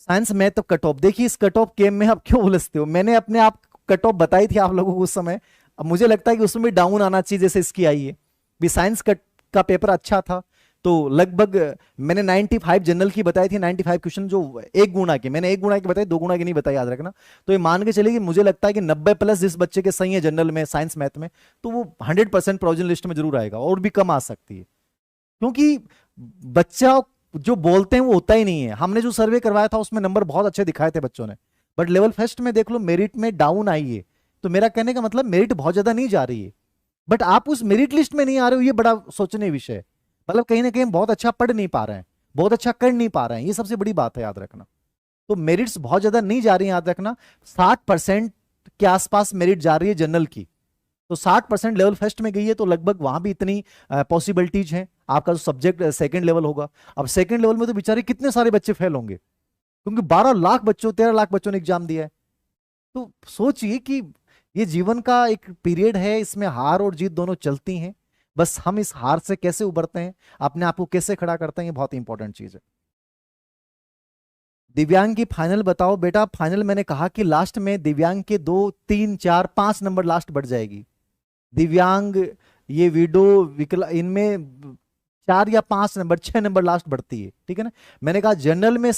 Science math तो cut off, देखिए इस कट ऑफ गेम में आप क्यों उलझते हो, मैंने अपने आप कट ऑफ बताई थी आप लोगों को उस समय। अब मुझे लगता है कि उसमें भी डाउन आना चाहिए जैसे इसकी आई है। भी साइंस का पेपर अच्छा था, तो लगभग मैंने 95 जनरल की बताई थी, 95 क्वेश्चन जो एक गुणा के, मैंने एक गुणा की बताई, दो गुणा की नहीं बताई, याद रखना। तो ये मान के चलिए कि मुझे लगता है कि 90+ जिस बच्चे के सही है जनरल में, साइंस मैथ में, तो वो 100% प्रोविजन लिस्ट में जरूर आएगा, और भी कम आ सकती है। क्योंकि बच्चा जो बोलते हैं वो होता ही नहीं है। हमने जो सर्वे करवाया था उसमें नंबर बहुत अच्छे दिखाए थे बच्चों ने, बट लेवल फर्स्ट में देख लो मेरिट में डाउन आई है। तो मेरा कहने का मतलब मेरिट बहुत ज्यादा नहीं जा रही है, बट आप उस मेरिट लिस्ट में नहीं आ रहे हो, ये बड़ा सोचने विषय है। मतलब कहीं ना कहीं बहुत अच्छा पढ़ नहीं पा रहे हैं, बहुत अच्छा कर नहीं पा रहे हैं, ये सबसे बड़ी बात है, याद रखना। तो मेरिट्स बहुत ज्यादा नहीं जा रही है, याद रखना। 60% के आसपास मेरिट जा रही है जनरल की। तो 60% लेवल फर्स्ट में गई है, तो लगभग वहां भी इतनी पॉसिबिलिटीज हैं। आपका जो सब्जेक्ट सेकंड लेवल होगा, अब सेकंड लेवल में तो बेचारे कितने सारे बच्चे फेल होंगे, क्योंकि 12 लाख बच्चों, 13 लाख बच्चों ने एग्जाम दिया है। तो सोचिए कि ये जीवन का एक पीरियड है, इसमें हार और जीत दोनों चलती हैं। बस हम इस हार से कैसे उबरते हैं, अपने आप को कैसे खड़ा करते हैं, ये बहुत इंपॉर्टेंट चीज है। दिव्यांग की फाइनल बताओ बेटा। फाइनल मैंने कहा कि लास्ट में दिव्यांग के 2, 3, 4, 5 नंबर लास्ट बढ़ जाएगी। दिव्यांग, ये विडो, विकला, इनमें 4 या 5 नंबर, 6 नंबर लास्ट बढ़ती है, ठीक है ना। मैंने कहा जनरल में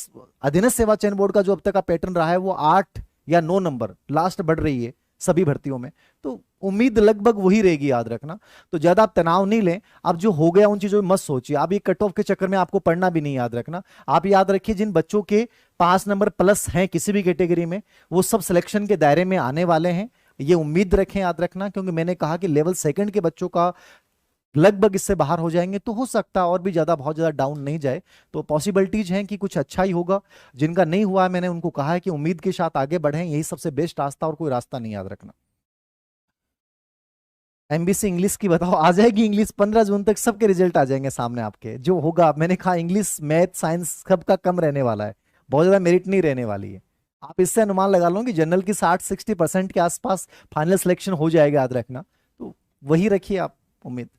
अधीनस्थ सेवा चयन बोर्ड का जो अब तक का पैटर्न रहा है वो 8 या 9 नंबर लास्ट बढ़ रही है सभी भर्तियों में। तो उम्मीद लगभग वही रहेगी, याद रखना। तो ज्यादा आप तनाव नहीं लें। अब जो हो गया उन चीजों में मत सोचिए, आप ये कट ऑफ के चक्कर में आपको पढ़ना भी नहीं, याद रखना। आप याद रखिए जिन बच्चों के 5 नंबर प्लस हैं किसी भी कैटेगरी में, वो सब सिलेक्शन के दायरे में आने वाले हैं, ये उम्मीद रखें, याद रखना। क्योंकि मैंने कहा कि लेवल सेकंड के बच्चों का लगभग इससे बाहर हो जाएंगे, तो हो सकता है और भी ज्यादा, बहुत ज्यादा डाउन नहीं जाए। तो पॉसिबिलिटीज हैं कि कुछ अच्छा ही होगा। जिनका नहीं हुआ है मैंने उनको कहा है कि उम्मीद के साथ आगे बढ़ें, यही सबसे बेस्ट रास्ता, और कोई रास्ता नहीं, याद रखना। एमबीसी इंग्लिश की बताओ। आ जाएगी इंग्लिश, 15 जून तक सबके रिजल्ट आ जाएंगे सामने आपके, जो होगा। मैंने कहा इंग्लिश, मैथ, साइंस सबका कम रहने वाला है, बहुत ज्यादा मेरिट नहीं रहने वाली है। आप इससे अनुमान लगा लो कि जनरल की 60-60% के आसपास फाइनल सिलेक्शन हो जाएगा, याद रखना। तो वही रखिए आप उम्मीद।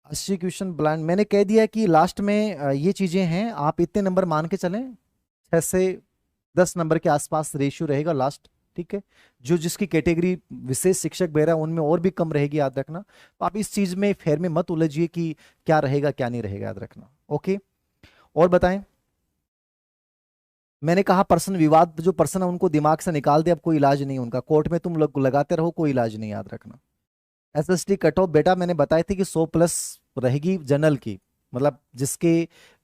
80 क्वेश्चन ब्लाइंड मैंने कह दिया कि लास्ट में ये चीजें हैं, आप इतने नंबर मान के चलें, 6 से 10 नंबर के आसपास रेशियो रहेगा लास्ट, ठीक है। जो जिसकी कैटेगरी विशेष शिक्षक बेरा उनमें और भी कम रहेगी, याद रखना। तो आप इस चीज में फेर में मत उलझिए कि क्या रहेगा क्या नहीं रहेगा, याद रखना। ओके, और बताएं। मैंने कहा पर्सन विवाद, जो पर्सन है उनको दिमाग से निकाल दे, अब कोई इलाज नहीं उनका, कोर्ट में तुम लोग लगाते रहो, कोई इलाज नहीं, याद रखना। एसएसटी कट ऑफ बेटा मैंने बताई थी कि 100+ रहेगी जनरल की, मतलब जिसके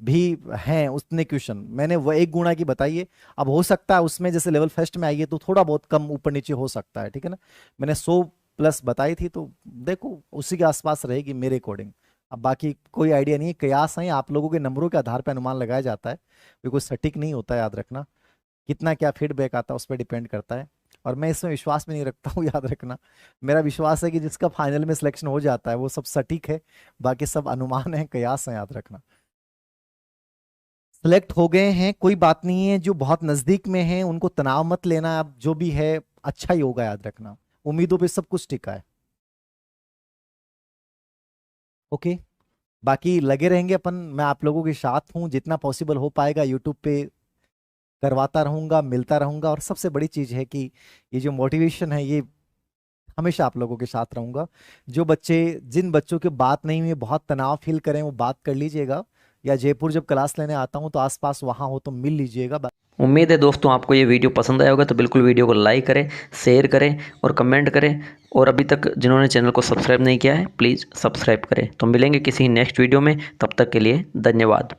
भी हैं उतने क्वेश्चन, मैंने वो एक गुणा की बताई है। अब हो सकता है उसमें जैसे लेवल फर्स्ट में आई है तो थोड़ा बहुत कम ऊपर नीचे हो सकता है, ठीक है ना। मैंने 100+ बताई थी, तो देखो उसी के आसपास रहेगी मेरे अकॉर्डिंग। अब बाकी कोई आइडिया नहीं है, कयास है, आप लोगों के नंबरों के आधार पर अनुमान लगाया जाता है, कोई सटीक नहीं होता है, याद रखना। कितना क्या फीडबैक आता है उस पर डिपेंड करता है, और मैं इसमें विश्वास भी नहीं रखता हूँ, याद रखना। मेरा विश्वास है कि जिसका फाइनल में सिलेक्शन हो जाता है वो सब सटीक है, बाकी सब अनुमान है, कयास है, याद रखना। सिलेक्ट हो गए हैं, कोई बात नहीं है, जो बहुत नजदीक में है उनको तनाव मत लेना, अब जो भी है अच्छा ही होगा, याद रखना। उम्मीदों पे सब कुछ टिका है। ओके, बाकी लगे रहेंगे अपन, मैं आप लोगों के साथ हूँ, जितना पॉसिबल हो पाएगा यूट्यूब पे करवाता रहूंगा, मिलता रहूंगा। और सबसे बड़ी चीज है कि ये जो मोटिवेशन है ये हमेशा आप लोगों के साथ रहूंगा। जो बच्चे, जिन बच्चों की बात नहीं हुई, बहुत तनाव फील करें, वो बात कर लीजिएगा, या जयपुर जब क्लास लेने आता हूँ तो आसपास वहां हो तो मिल लीजिएगा। उम्मीद है दोस्तों आपको ये वीडियो पसंद आया होगा, तो बिल्कुल वीडियो को लाइक करें, शेयर करें और कमेंट करें। और अभी तक जिन्होंने चैनल को सब्सक्राइब नहीं किया है प्लीज़ सब्सक्राइब करें। तो मिलेंगे किसी नेक्स्ट वीडियो में, तब तक के लिए धन्यवाद।